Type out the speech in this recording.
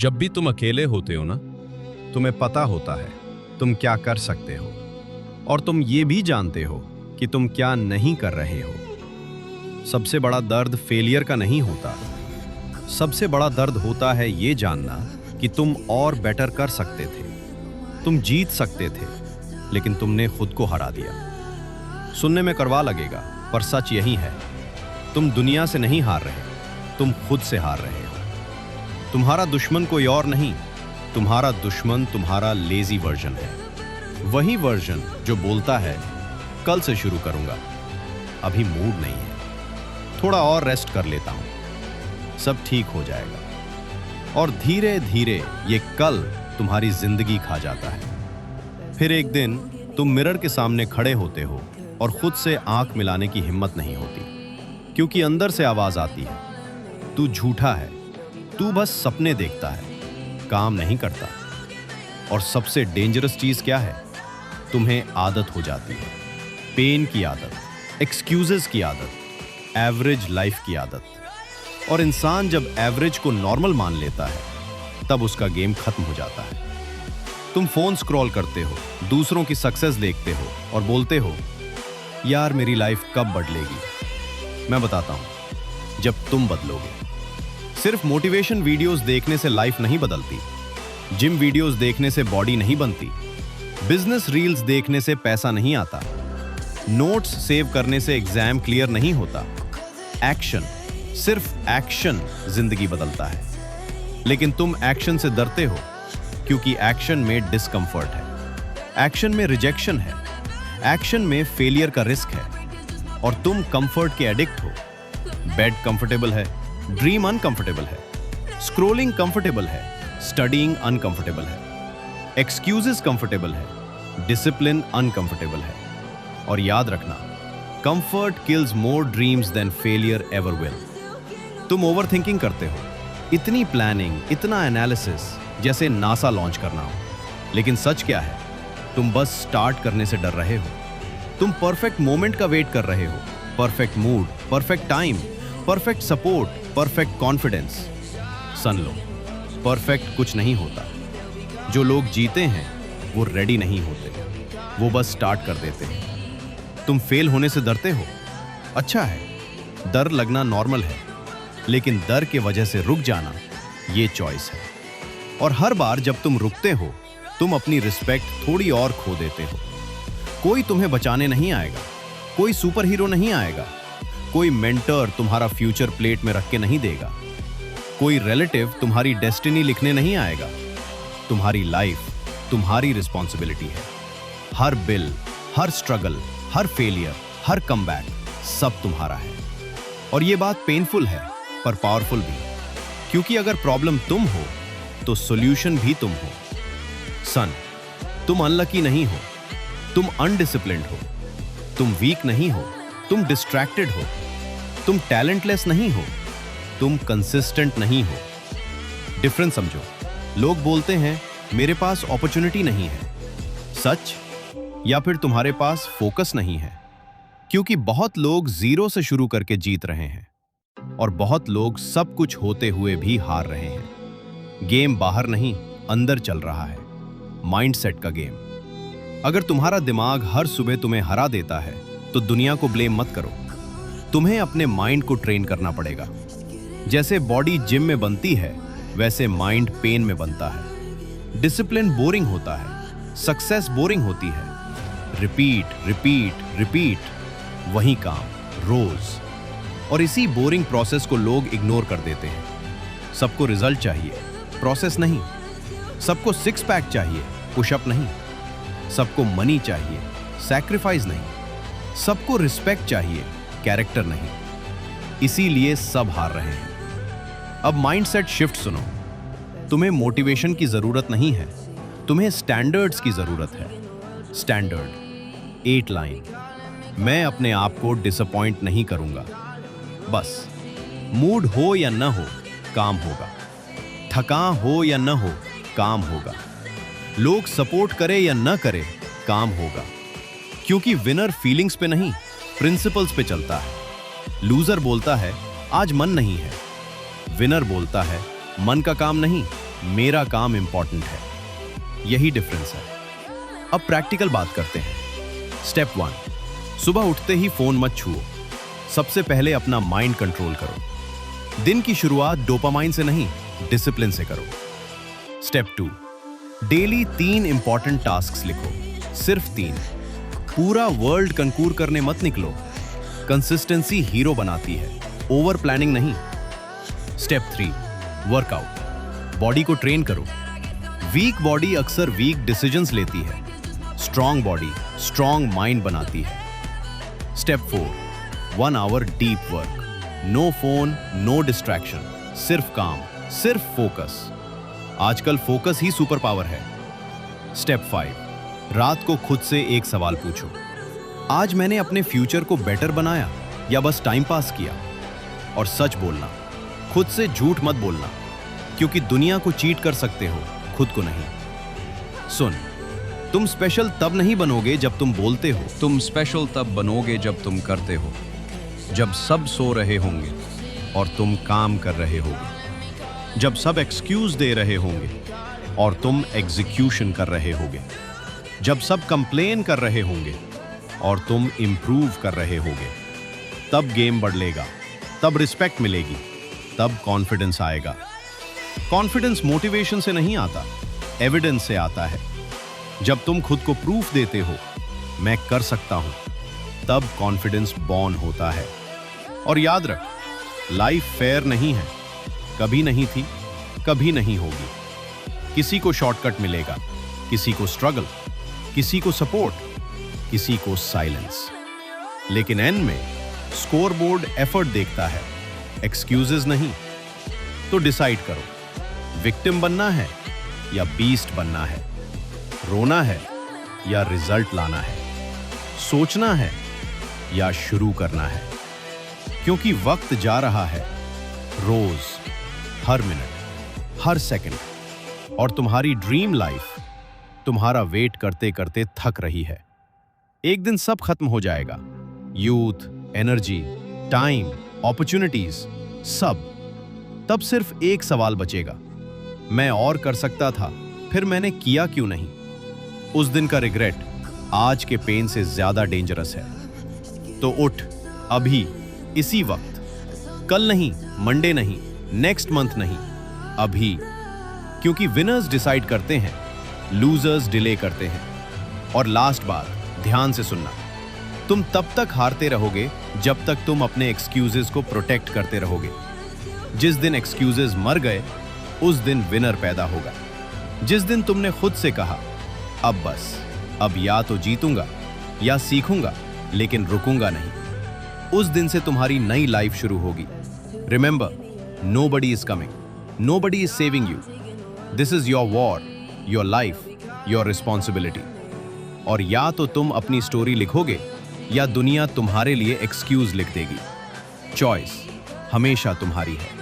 जब भी तुम अकेले होते हो ना, तुम्हें पता होता है तुम क्या कर सकते हो, और तुम ये भी जानते हो कि तुम क्या नहीं कर रहे हो। सबसे बड़ा दर्द फेलियर का नहीं होता। सबसे बड़ा दर्द होता है ये जानना कि तुम और बेटर कर सकते थे, तुम जीत सकते थे, लेकिन तुमने खुद को हरा दिया। सुनने में कड़वा लगेगा, पर सच यही है। तुम दुनिया से नहीं हार रहे, तुम खुद से हार रहे हो। तुम्हारा दुश्मन कोई और नहीं, तुम्हारा दुश्मन तुम्हारा लेजी वर्जन है। वही वर्जन जो बोलता है कल से शुरू करूंगा, अभी मूड नहीं है, थोड़ा और रेस्ट कर लेता हूं, सब ठीक हो जाएगा। और धीरे धीरे ये कल तुम्हारी जिंदगी खा जाता है। फिर एक दिन तुम मिरर के सामने खड़े होते हो और खुद से आंख मिलाने की हिम्मत नहीं होती, क्योंकि अंदर से आवाज आती है, तू झूठा है, तू बस सपने देखता है, काम नहीं करता। और सबसे डेंजरस चीज क्या है? तुम्हें आदत हो जाती है, पेन की आदत, एक्सक्यूजेस की आदत, एवरेज लाइफ की आदत। और इंसान जब एवरेज को नॉर्मल मान लेता है, तब उसका गेम खत्म हो जाता है। तुम फोन स्क्रॉल करते हो, दूसरों की सक्सेस देखते हो और बोलते हो, यार मेरी लाइफ कब बदलेगी? मैं बताता हूं, जब तुम बदलोगे। सिर्फ मोटिवेशन वीडियोस देखने से लाइफ नहीं बदलती, जिम वीडियोस देखने से बॉडी नहीं बनती, बिजनेस रील्स देखने से पैसा नहीं आता, नोट्स सेव करने से एग्जाम क्लियर नहीं होता। एक्शन, सिर्फ एक्शन जिंदगी बदलता है। लेकिन तुम एक्शन से डरते हो, क्योंकि एक्शन में डिस्कंफर्ट है, एक्शन में रिजेक्शन है, एक्शन में फेलियर का रिस्क है, और तुम कंफर्ट के एडिक्ट हो। बेड कंफर्टेबल है, ड्रीम अनकंफर्टेबल है, स्क्रोलिंग कंफर्टेबल है, स्टडीइंग अनकंफर्टेबल है, एक्सक्यूजेस कंफर्टेबल है, डिसिप्लिन अनकंफर्टेबल है। और याद रखना, comfort kills more dreams than failure ever will. तुम ओवरथिंकिंग करते हो, इतनी प्लानिंग, इतना एनालिसिस, जैसे नासा लॉन्च करना हो। लेकिन सच क्या है? तुम बस स्टार्ट करने से डर रहे हो। तुम परफेक्ट मोमेंट का वेट कर रहे हो, perfect mood, perfect time, perfect support, perfect confidence. सुन लो, परफेक्ट कुछ नहीं होता। जो लोग जीते हैं वो रेडी नहीं होते, वो बस स्टार्ट कर देते हैं। तुम फेल होने से डरते हो, अच्छा है, डर लगना नॉर्मल है, लेकिन डर के वजह से रुक जाना ये चॉइस है। और हर बार जब तुम रुकते हो, तुम अपनी रिस्पेक्ट थोड़ी और खो देते हो। कोई तुम्हें बचाने नहीं आएगा, कोई सुपर हीरो नहीं आएगा, कोई मेंटर तुम्हारा फ्यूचर प्लेट में रख के नहीं देगा, कोई रिलेटिव तुम्हारी डेस्टिनी लिखने नहीं आएगा। तुम्हारी लाइफ तुम्हारी रिस्पॉन्सिबिलिटी है। हर बिल, हर स्ट्रगल, हर फेलियर, हर कमबैक, सब तुम्हारा है। और ये बात पेनफुल है, पर पावरफुल भी, क्योंकि अगर प्रॉब्लम तुम हो तो सॉल्यूशन भी तुम हो। सन, तुम अनलकी नहीं हो, तुम अनडिसिप्लिन्ड हो, तुम वीक नहीं हो, तुम डिस्ट्रैक्टेड हो, तुम टैलेंटलेस नहीं हो, तुम कंसिस्टेंट नहीं हो। डिफरेंस समझो। लोग बोलते हैं मेरे पास अपॉर्चुनिटी नहीं है, सच, या फिर तुम्हारे पास फोकस नहीं है। क्योंकि बहुत लोग जीरो से शुरू करके जीत रहे हैं, और बहुत लोग सब कुछ होते हुए भी हार रहे हैं। गेम बाहर नहीं, अंदर चल रहा है, माइंडसेट का गेम। अगर तुम्हारा दिमाग हर सुबह तुम्हें हरा देता है, तो दुनिया को ब्लेम मत करो। तुम्हें अपने माइंड को ट्रेन करना पड़ेगा। जैसे बॉडी जिम में बनती है, वैसे माइंड पेन में बनता है। डिसिप्लिन बोरिंग होता है, सक्सेस बोरिंग होती है। रिपीट रिपीट रिपीट, वही काम रोज। और इसी बोरिंग प्रोसेस को लोग इग्नोर कर देते हैं। सबको रिजल्ट चाहिए, प्रोसेस नहीं। सबको सिक्स पैक चाहिए, पुशअप नहीं। सबको मनी चाहिए, सैक्रिफाइस नहीं। सबको रिस्पेक्ट चाहिए, कैरेक्टर नहीं। इसीलिए सब हार रहे हैं। अब माइंडसेट शिफ्ट सुनो। तुम्हें मोटिवेशन की जरूरत नहीं है, तुम्हें स्टैंडर्ड्स की जरूरत है। Standard 8 line. मैं अपने आप को डिसअपॉइंट नहीं करूंगा। बस मूड हो या न हो, काम होगा। थकान हो या न हो, काम होगा। लोग सपोर्ट करे या न करे, काम होगा। क्योंकि विनर फीलिंग्स पे नहीं, प्रिंसिपल्स पे चलता है। लूजर बोलता है आज मन नहीं है, विनर बोलता है मन का काम नहीं, मेरा काम इंपॉर्टेंट है। यही डिफरेंस है। अब प्रैक्टिकल बात करते हैं। स्टेप 1, सुबह उठते ही फोन मत छुओ। सबसे पहले अपना माइंड कंट्रोल करो। दिन की शुरुआत डोपामाइन से नहीं, डिसिप्लिन से करो। स्टेप 2, डेली 3 इंपॉर्टेंट टास्क्स लिखो, सिर्फ 3। पूरा वर्ल्ड कंकूर करने मत निकलो। कंसिस्टेंसी हीरो बनाती है, ओवर प्लानिंग नहीं। Step 3, workout. बॉडी को ट्रेन करो। वीक बॉडी अक्सर वीक डिसीजंस लेती है, स्ट्रॉन्ग बॉडी स्ट्रॉन्ग माइंड बनाती है। Step 4, 1 hour deep work. No phone, no distraction, सिर्फ काम, सिर्फ फोकस। आजकल फोकस ही सुपर पावर है। स्टेप 5, रात को खुद से एक सवाल पूछो, आज मैंने अपने फ्यूचर को बेटर बनाया या बस टाइम पास किया? और सच बोलना, खुद से झूठ मत बोलना, क्योंकि दुनिया को चीट कर सकते हो, खुद को नहीं। सुन, तुम स्पेशल तब नहीं बनोगे जब तुम बोलते हो, तुम स्पेशल तब बनोगे जब तुम करते हो। जब सब सो रहे होंगे और तुम काम कर रहे होगे। जब सब एक्सक्यूज दे रहे होंगे और तुम एग्जीक्यूशन कर रहे होगे। जब सब कंप्लेन कर रहे होंगे और तुम इंप्रूव कर रहे होगे। तब गेम बदलेगा, तब रिस्पेक्ट मिलेगी, तब कॉन्फिडेंस आएगा। कॉन्फिडेंस मोटिवेशन से नहीं आता, एविडेंस से आता है। जब तुम खुद को प्रूफ देते हो, मैं कर सकता हूं, तब कॉन्फिडेंस बॉर्न होता है। और याद रख, लाइफ फेयर नहीं है, कभी नहीं थी, कभी नहीं होगी। किसी को शॉर्टकट मिलेगा, किसी को स्ट्रगल, किसी को सपोर्ट, किसी को साइलेंस। लेकिन एंड में स्कोरबोर्ड एफर्ट देखता है, एक्सक्यूजेस नहीं। तो डिसाइड करो, विक्टिम बनना है या बीस्ट बनना है? रोना है या रिजल्ट लाना है? सोचना है या शुरू करना है? क्योंकि वक्त जा रहा है, रोज, हर मिनट, हर सेकंड। और तुम्हारी ड्रीम लाइफ तुम्हारा वेट करते करते थक रही है। एक दिन सब खत्म हो जाएगा, यूथ, एनर्जी, टाइम, अपॉर्चुनिटीज, सब। तब सिर्फ एक सवाल बचेगा, मैं और कर सकता था, फिर मैंने किया क्यों नहीं? उस दिन का रिग्रेट आज के पेन से ज्यादा डेंजरस है। तो उठ, अभी, इसी वक्त। कल नहीं, मंडे नहीं, नेक्स्ट मंथ नहीं, अभी। क्योंकि विनर्स डिसाइड करते हैं, लूजर्स डिले करते हैं। और लास्ट बात, ध्यान से सुनना, तुम तब तक हारते रहोगे जब तक तुम अपने एक्सक्यूजेस को प्रोटेक्ट करते रहोगे। जिस दिन एक्सक्यूजेस मर गए, उस दिन विनर पैदा होगा। जिस दिन तुमने खुद से कहा, अब बस, अब या तो जीतूंगा या सीखूंगा, लेकिन रुकूंगा नहीं, उस दिन से तुम्हारी नई लाइफ शुरू होगी। Remember, nobody is coming, nobody is saving you. This is your war, your life, your responsibility. और या तो तुम अपनी स्टोरी लिखोगे या दुनिया तुम्हारे लिए एक्सक्यूज लिख देगी। चॉइस हमेशा तुम्हारी है।